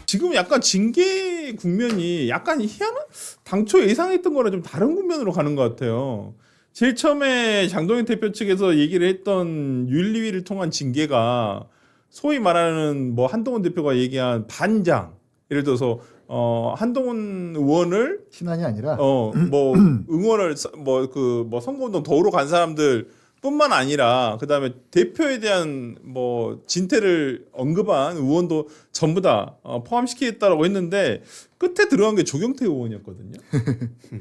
지금 약간 징계 국면이 약간 희한한 당초 예상했던 거랑 좀 다른 국면으로 가는 것 같아요. 제일 처음에 장동현 대표 측에서 얘기를 했던 윤리위를 통한 징계가 소위 말하는 뭐 한동훈 대표가 얘기한 반장, 예를 들어서 한동훈 의원을 신안이 아니라 뭐 응원을 뭐 선거운동 도우러 간 사람들 뿐만 아니라 그다음에 대표에 대한 뭐 진퇴를 언급한 의원도 전부 다 포함시키겠다라고 했는데 끝에 들어간 게 조경태 의원이었거든요.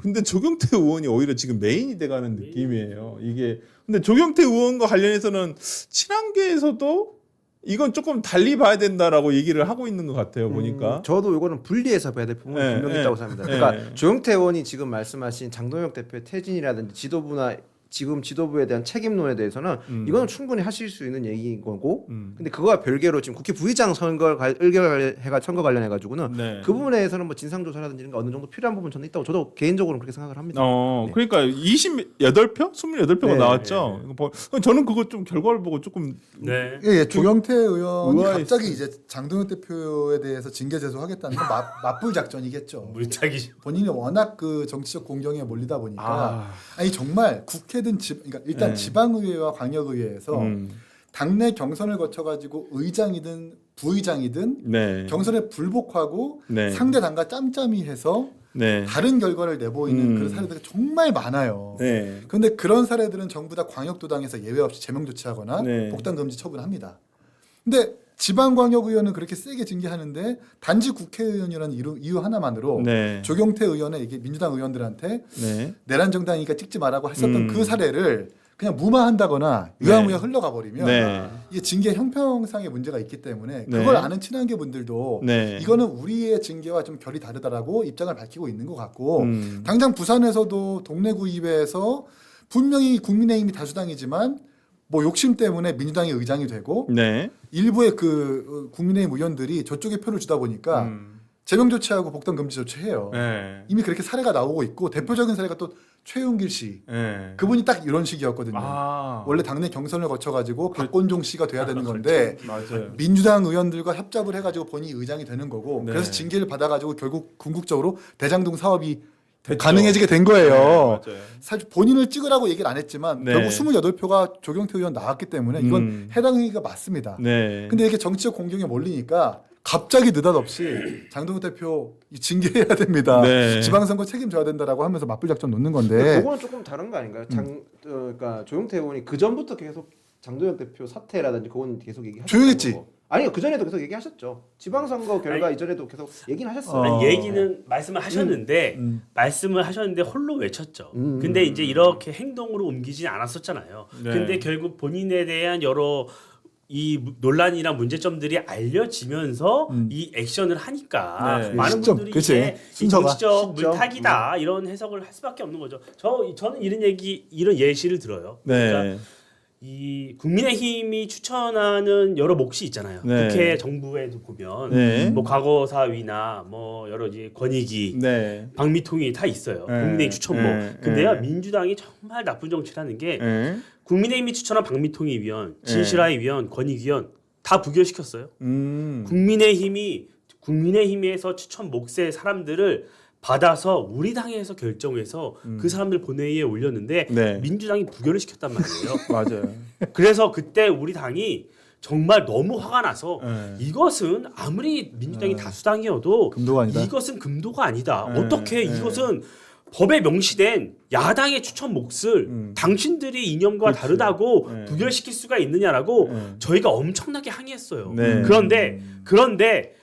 근데 조경태 의원이 오히려 지금 메인이 돼가는 느낌이에요. 이게 근데 조경태 의원과 관련해서는 친한계에서도 이건 조금 달리 봐야 된다라고 얘기를 하고 있는 것 같아요. 보니까. 저도 이거는 분리해서 봐야 될 부분이 분명히 있다고 생각합니다. 그러니까 조영태 의원이 지금 말씀하신 장동혁 대표의 퇴진이라든지 지도부나 지금 지도부에 대한 책임론에 대해서는 이거는 충분히 하실 수 있는 얘기인 거고, 근데 그거와 별개로 지금 국회 부의장 선거 선거 관련해 가지고는 네. 그 부분에 대해서는 뭐 진상 조사라든지 이런 게 어느 정도 필요한 부분 저는 있다고 저도 개인적으로는 그렇게 생각을 합니다. 네. 그러니까 28표, 28표가 네. 나왔죠. 저는 그거 좀 결과를 보고 조금 네. 예, 조경태 의원이 의아했어요. 갑자기 이제 장동현 대표에 대해서 징계 제소하겠다는 건 맞불 작전이겠죠. 물타기. 본인이 워낙 그 정치적 공경에 몰리다 보니까 아. 아니 정말 국회든 그러니까 일단 네. 지방의회와 광역의회에서 당내 경선을 거쳐가지고 의장이든 부의장이든 네. 경선에 불복하고 네. 상대 당과 짬짬이 해서 네. 다른 결과를 내보이는 그런 사례들이 정말 많아요. 네. 그런데 그런 사례들은 전부 다 광역도당에서 예외 없이 제명 조치하거나 네. 복당 금지 처분합니다. 근데 지방광역의원은 그렇게 세게 징계하는데 단지 국회의원이라는 이유 하나만으로 네. 조경태 의원의 이게 민주당 의원들한테 네. 내란 정당이니까 찍지 말라고 했었던 그 사례를 그냥 무마한다거나 유야무야 흘러가 버리면 네. 이게 징계 형평상의 문제가 있기 때문에 네. 그걸 아는 친한계 분들도 네. 이거는 우리의 징계와 좀 결이 다르다라고 입장을 밝히고 있는 것 같고 음. 당장 부산에서도 동래구의회에서 분명히 국민의힘이 다수당이지만 뭐 욕심 때문에 민주당이 의장이 되고 네. 일부의 그 국민의힘 의원들이 저쪽에 표를 주다 보니까 제명 조치하고 복당 금지 조치해요. 네. 이미 그렇게 사례가 나오고 있고 대표적인 사례가 또 최윤길 씨. 네. 그분이 딱 이런 식이었거든요. 아. 원래 당내 경선을 거쳐가지고 박건종 씨가 돼야 되는 건데 맞아요. 민주당 의원들과 협잡을 해가지고 본인이 의장이 되는 거고 네. 그래서 징계를 받아가지고 결국 궁극적으로 대장동 사업이 됐죠. 가능해지게 된 거예요. 네, 맞아요. 사실 본인을 찍으라고 얘기를 안 했지만 네. 결국 28표가 조경태 의원 나왔기 때문에 이건 해당 행위가 맞습니다. 네. 근데 이게 정치적 공경에 몰리니까 갑자기 느닷없이 장동훈 대표 징계해야 됩니다. 네. 지방선거 책임져야 된다라고 하면서 맞불 작전 놓는 근데 건데 그거는 조금 다른 거 아닌가요? 그러니까 조영태 의원이 그 전부터 계속 장동혁 대표 사퇴라든지 그건 계속 얘기하셨죠. 조용했지? 아니요, 그 전에도 계속 얘기하셨죠. 지방선거 결과 이전에도 계속 얘기는 하셨어요. 아니, 얘기는 말씀을 하셨는데 말씀을 하셨는데 홀로 외쳤죠. 근데 이제 이렇게 행동으로 옮기진 않았었잖아요. 네. 근데 결국 본인에 대한 여러 이 논란이나 문제점들이 알려지면서 이 액션을 하니까 네. 많은 시점, 분들이 그치. 이게 이 순서가. 정치적 시점. 물타기다 이런 해석을 할 수밖에 없는 거죠. 저는 이런 예시를 들어요. 그러니까 네. 이 국민의힘이 추천하는 여러 몫이 있잖아요. 네. 국회 정부에도 보면 네. 뭐 과거사위나 뭐 여러 이제 권익위, 네. 방미통이 다 있어요. 네. 국민의힘 추천목. 네. 근데요 네. 민주당이 정말 나쁜 정치라는 게 네. 국민의힘이 추천한 방미통위 위원, 진실화의 위원, 권익위원 다 부결시켰어요. 국민의힘에서 추천 몫의 사람들을 받아서 우리 당에서 결정해서 그 사람들 본회의에 올렸는데 네. 민주당이 부결을 시켰단 말이에요. 맞아요. 그래서 그때 우리 당이 정말 너무 화가 나서 네. 이것은 아무리 민주당이 다수당이어도 금도가 아니다. 이것은 금도가 아니다. 네. 어떻게 네. 이것은 법에 명시된 야당의 추천 몫을 당신들이 이념과 그렇지. 다르다고 네. 부결시킬 수가 있느냐라고 네. 저희가 엄청나게 항의했어요. 네. 그런데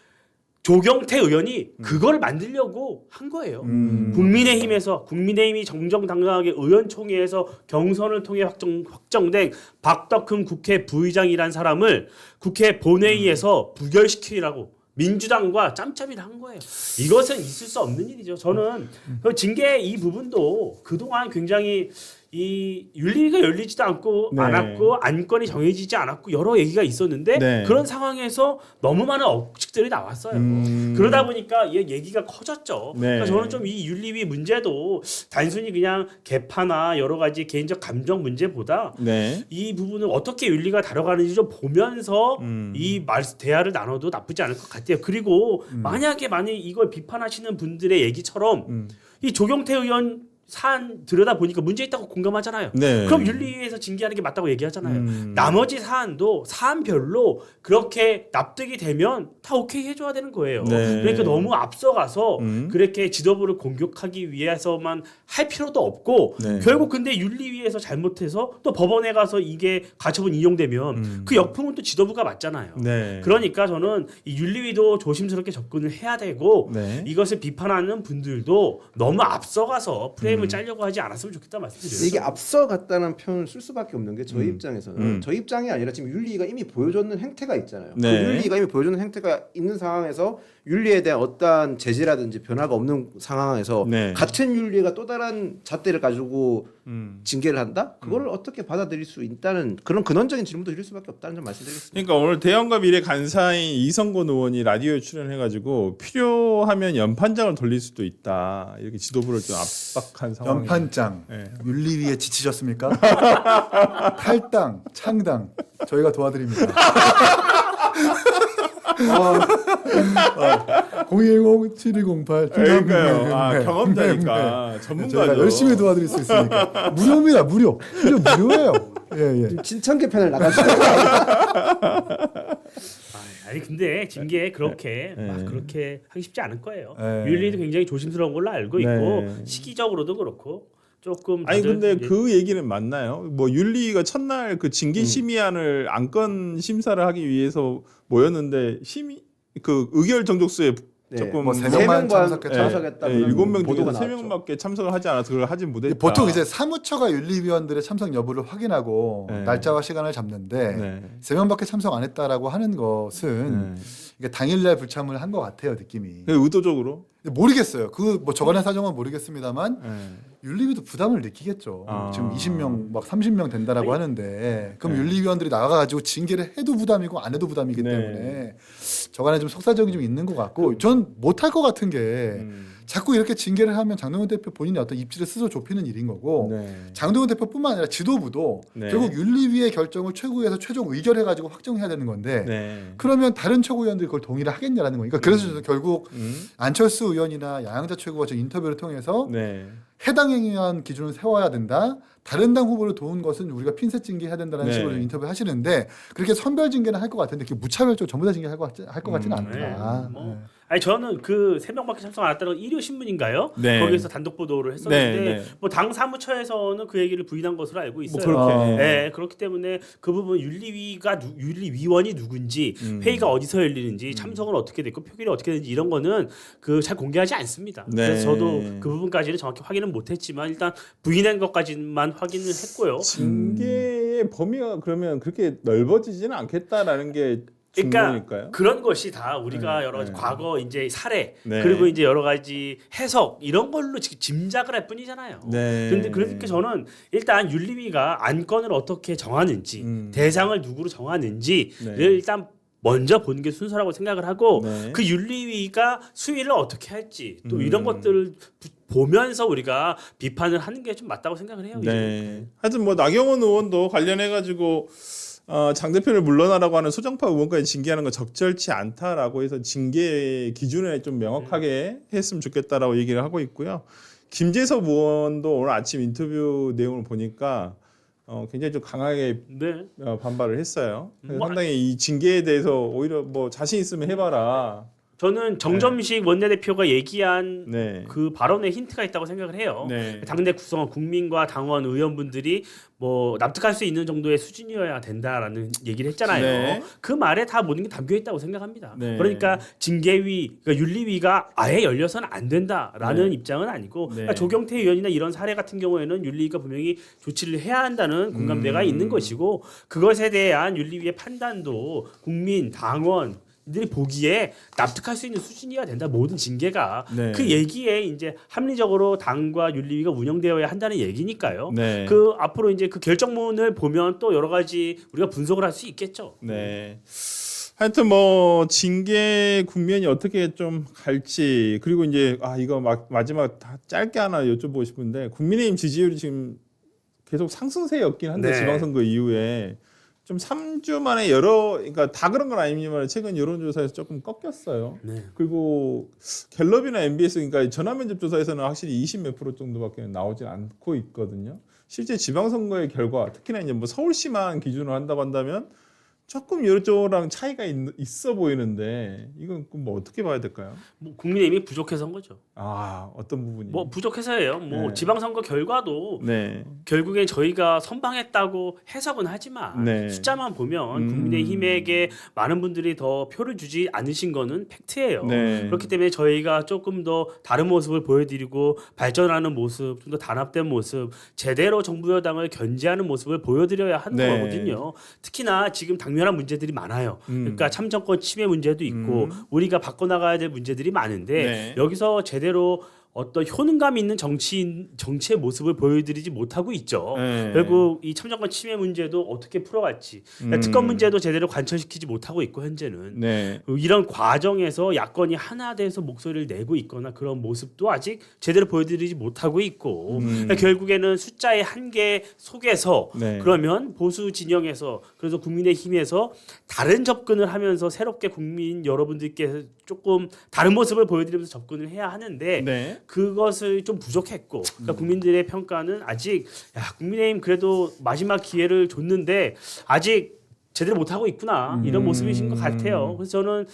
조경태 의원이 그걸 만들려고 한 거예요. 국민의힘이 정정당당하게 의원총회에서 경선을 통해 확정된 박덕흠 국회 부의장이란 사람을 국회 본회의에서 부결시키라고 민주당과 짬짬이를 한 거예요. 이것은 있을 수 없는 일이죠. 저는 그 징계 이 부분도 그동안 굉장히 이 윤리위가 열리지도 않고 네. 않았고 안건이 정해지지 않았고 여러 얘기가 있었는데 네. 그런 상황에서 너무 많은 억측들이 나왔어요. 그러다 보니까 이 얘기가 커졌죠. 네. 그러니까 저는 좀 이 윤리위 문제도 단순히 그냥 개파나 여러 가지 개인적 감정 문제보다 네. 이 부분을 어떻게 윤리가 다뤄가는지 좀 보면서 이 대화를 나눠도 나쁘지 않을 것 같아요. 그리고 만약에 이걸 비판하시는 분들의 얘기처럼 이 조경태 의원 사안 들여다 보니까 문제 있다고 공감하잖아요. 네. 그럼 윤리위에서 징계하는 게 맞다고 얘기하잖아요. 나머지 사안도 사안별로 그렇게 납득이 되면 다 오케이 해줘야 되는 거예요. 네. 그러니까 너무 앞서가서 그렇게 지도부를 공격하기 위해서만 할 필요도 없고 네. 결국 근데 윤리위에서 잘못해서 또 법원에 가서 이게 가처분 인용되면 그 역풍은 또 지도부가 맞잖아요. 네. 그러니까 저는 이 윤리위도 조심스럽게 접근을 해야 되고 네. 이것을 비판하는 분들도 너무 앞서가서 프레임을 짜려고 하지 않았으면 좋겠다 말씀드려요. 이게 앞서갔다는 표현을 쓸 수밖에 없는 게 저희 입장에서는 저희 입장이 아니라 지금 윤리위가 이미 보여줬는 행태가 있잖아요. 네. 그 윤리위가 이미 보여줬는 행태가 있는 상황에서 윤리에 대한 어떠한 제재라든지 변화가 없는 상황에서 네. 같은 윤리가 또 다른 잣대를 가지고 징계를 한다? 그거를 어떻게 받아들일 수 있다는 그런 근원적인 질문도 드릴 수밖에 없다는 점 말씀드리겠습니다. 그러니까 오늘 대형과 미래 간사인 이성곤 의원이 라디오에 출연해가지고 필요하면 연판장을 돌릴 수도 있다 이렇게 지도부를 좀 압박한 상황. 연판장 네. 윤리위에 지치셨습니까? 탈당, 창당 저희가 도와드립니다. 010-7208 그러니까요. 경험자니까 전문가죠. 저희가 열심히 도와드릴 수 있으니까 무료입니다. 무료예요. 예. 친천 개편을 나가시죠. 아니 근데 징계 그렇게 네. 막 그렇게 하기 쉽지 않을 거예요. 네. 윤리도 굉장히 조심스러운 걸로 알고 있고 네. 시기적으로도 그렇고 조금 아니 다들 근데 이제 그 얘기는 맞나요? 뭐 윤리가 첫날 그 징계 심의안을 안건 심사를 하기 위해서 모였는데 그 의결 정족수에 네. 조금 뭐 세 세 명만 명만 참석했다. 참석했다. 7명 보도가 중에서 나왔죠. 3명밖에 참석을 하지 않아서 그걸 하진 못했다. 보통 이제 사무처가 윤리위원들의 참석 여부를 확인하고 네. 날짜와 시간을 잡는데 네. 3명밖에 참석 안 했다라고 하는 것은 이게 당일날 불참을 한 것 같아요 느낌이. 의도적으로. 모르겠어요. 그 뭐 저간의 사정은 모르겠습니다만 네. 윤리위도 부담을 느끼겠죠. 아. 지금 20명 막 30명 된다라고 하는데 그럼 네. 윤리위원들이 나가가지고 징계를 해도 부담이고 안 해도 부담이기 네. 때문에 저간에 좀 속사정이 좀 있는 것 같고 전 못할 것 같은 게 자꾸 이렇게 징계를 하면 장동현 대표 본인의 어떤 입지를 스스로 좁히는 일인 거고 네. 장동현 대표뿐만 아니라 지도부도 네. 결국 윤리위의 결정을 최고위에서 최종 의결해가지고 확정해야 되는 건데 네. 그러면 다른 최고위원들이 그걸 동의를 하겠냐라는 거니까 그래서 저는 결국 음. 안철수 의원이나 양양자 최고가 저 인터뷰를 통해서 네. 해당 행위한 기준을 세워야 된다. 다른 당 후보를 도운 것은 우리가 핀셋 징계해야 된다는 네. 식으로 인터뷰 하시는데 그렇게 선별 징계는 할 것 같은데 그게 무차별적으로 전부 다 징계할 것 같지는 않다. 뭐. 아니 저는 그 3명밖에 참석 안 했다는 일요 신문인가요? 네. 거기서 단독 보도를 했었는데 네, 네. 뭐 당 사무처에서는 그 얘기를 부인한 것으로 알고 있어요. 그렇게. 네, 그렇기 때문에 그 부분 윤리위원이 누군지 회의가 어디서 열리는지 참석은 어떻게 됐고 표결이 어떻게 되는지 이런 거는 그 잘 공개하지 않습니다. 네. 그래서 저도 그 부분까지는 정확히 확인은 못했지만 일단 부인한 것까지만 확인을 했고요. 징계의 범위가 그러면 그렇게 넓어지지는 않겠다라는 게 그러니까 중요니까요. 그런 것이 다 우리가 네, 여러 가지 네. 과거 이제 사례 네. 그리고 이제 여러 가지 해석 이런 걸로 지금 짐작을 할 뿐이잖아요. 네. 근데 그러니까 저는 일단 윤리위가 안건을 어떻게 정하는지 대상을 누구로 정하는지를 네. 일단 먼저 보는 게 순서라고 생각을 하고 네. 그 윤리위가 수위를 어떻게 할지 또 이런 음. 것들을 보면서 우리가 비판을 하는 게 좀 맞다고 생각을 해요. 네. 하여튼 뭐 나경원 의원도 관련해 가지고 장 대표를 물러나라고 하는 소정파 의원까지 징계하는 건 적절치 않다라고 해서 징계 기준을 좀 명확하게 했으면 좋겠다라고 얘기를 하고 있고요. 김재섭 의원도 오늘 아침 인터뷰 내용을 보니까 굉장히 좀 강하게 네. 반발을 했어요. 그래서 뭐, 상당히 이 징계에 대해서 오히려 뭐 자신 있으면 해봐라. 저는 정점식 원내대표가 얘기한 네. 그 발언에 힌트가 있다고 생각을 해요. 네. 당내 구성원 국민과 당원 의원분들이 뭐 납득할 수 있는 정도의 수준이어야 된다라는 얘기를 했잖아요. 네. 그 말에 다 모든 게 담겨 있다고 생각합니다. 네. 그러니까 징계위, 그러니까 윤리위가 아예 열려서는 안 된다라는 네. 입장은 아니고 네. 그러니까 조경태 의원이나 이런 사례 같은 경우에는 윤리위가 분명히 조치를 해야 한다는 공감대가 있는 것이고 그것에 대한 윤리위의 판단도 국민, 당원 들이 보기에 납득할 수 있는 수준이어야 된다. 모든 징계가 네. 그 얘기에 이제 합리적으로 당과 윤리위가 운영되어야 한다는 얘기니까요. 네. 그 앞으로 이제 그 결정문을 보면 또 여러 가지 우리가 분석을 할 수 있겠죠. 네. 하여튼 뭐 징계 국면이 어떻게 좀 갈지 그리고 이제 이거 마지막 다 짧게 하나 여쭤보고 싶은데 국민의힘 지지율이 지금 계속 상승세였긴 한데 네. 지방선거 이후에 좀 3주 만에 그러니까 다 그런 건 아니지만 최근 여론조사에서 조금 꺾였어요. 네. 그리고 갤럽이나 MBS 그러니까 전화면접 조사에서는 확실히 20 몇 프로 정도밖에 나오지 않고 있거든요. 실제 지방선거의 결과 특히나 이제 뭐 서울시만 기준으로 한다고 한다면 조금 여쪽랑 차이가 있어 보이는데 이건 뭐 어떻게 봐야 될까요? 뭐 국민의힘이 부족해서인 거죠. 어떤 부분이? 뭐 부족해서예요. 뭐 네. 지방선거 결과도 네. 결국엔 저희가 선방했다고 해석은 하지만 네. 숫자만 보면 국민의힘에게 많은 분들이 더 표를 주지 않으신 거는 팩트예요. 네. 그렇기 때문에 저희가 조금 더 다른 모습을 보여드리고 발전하는 모습, 좀 더 단합된 모습, 제대로 정부 여당을 견제하는 모습을 보여드려야 하는 네. 거거든요. 특히나 지금 당면한 문제들이 많아요. 그러니까 참정권 침해 문제도 있고 우리가 바꿔나가야 될 문제들이 많은데 네. 여기서 제대로 어떤 효능감 있는 정치의 모습을 보여드리지 못하고 있죠. 네. 결국 이 참정권 침해 문제도 어떻게 풀어갈지 특검 문제도 제대로 관철시키지 못하고 있고 현재는 네. 이런 과정에서 야권이 하나 돼서 목소리를 내고 있거나 그런 모습도 아직 제대로 보여드리지 못하고 있고 그러니까 결국에는 숫자의 한계 속에서 네. 그러면 보수 진영에서 그래서 국민의힘에서 다른 접근을 하면서 새롭게 국민 여러분들께 조금 다른 모습을 보여드리면서 접근을 해야 하는데 네. 그것을 좀 부족했고 그러니까 국민들의 평가는 아직 국민의힘 그래도 마지막 기회를 줬는데 아직 제대로 못하고 있구나 이런 모습이신 것 같아요. 그래서 저는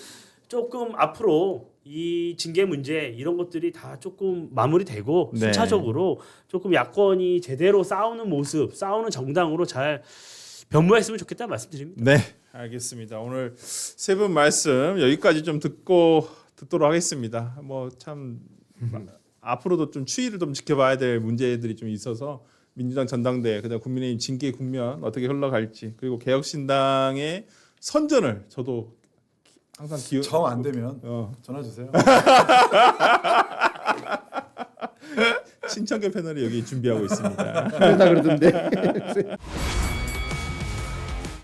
조금 앞으로 이 징계 문제 이런 것들이 다 조금 마무리되고 네. 순차적으로 조금 야권이 제대로 싸우는 모습 싸우는 정당으로 잘 변모했으면 좋겠다는 말씀드립니다. 네. 알겠습니다. 오늘 세 분 말씀 여기까지 좀 듣도록 하겠습니다. 뭐 참 앞으로도 좀 추이를 좀 지켜봐야 될 문제들이 좀 있어서 민주당 전당대회 그다음 국민의힘 징계 국면 어떻게 흘러갈지 그리고 개혁신당의 선전을 저도 항상 정 안 되면 어. 전화 주세요. 신청계 패널이 여기 준비하고 있습니다. 그러다 그러던데.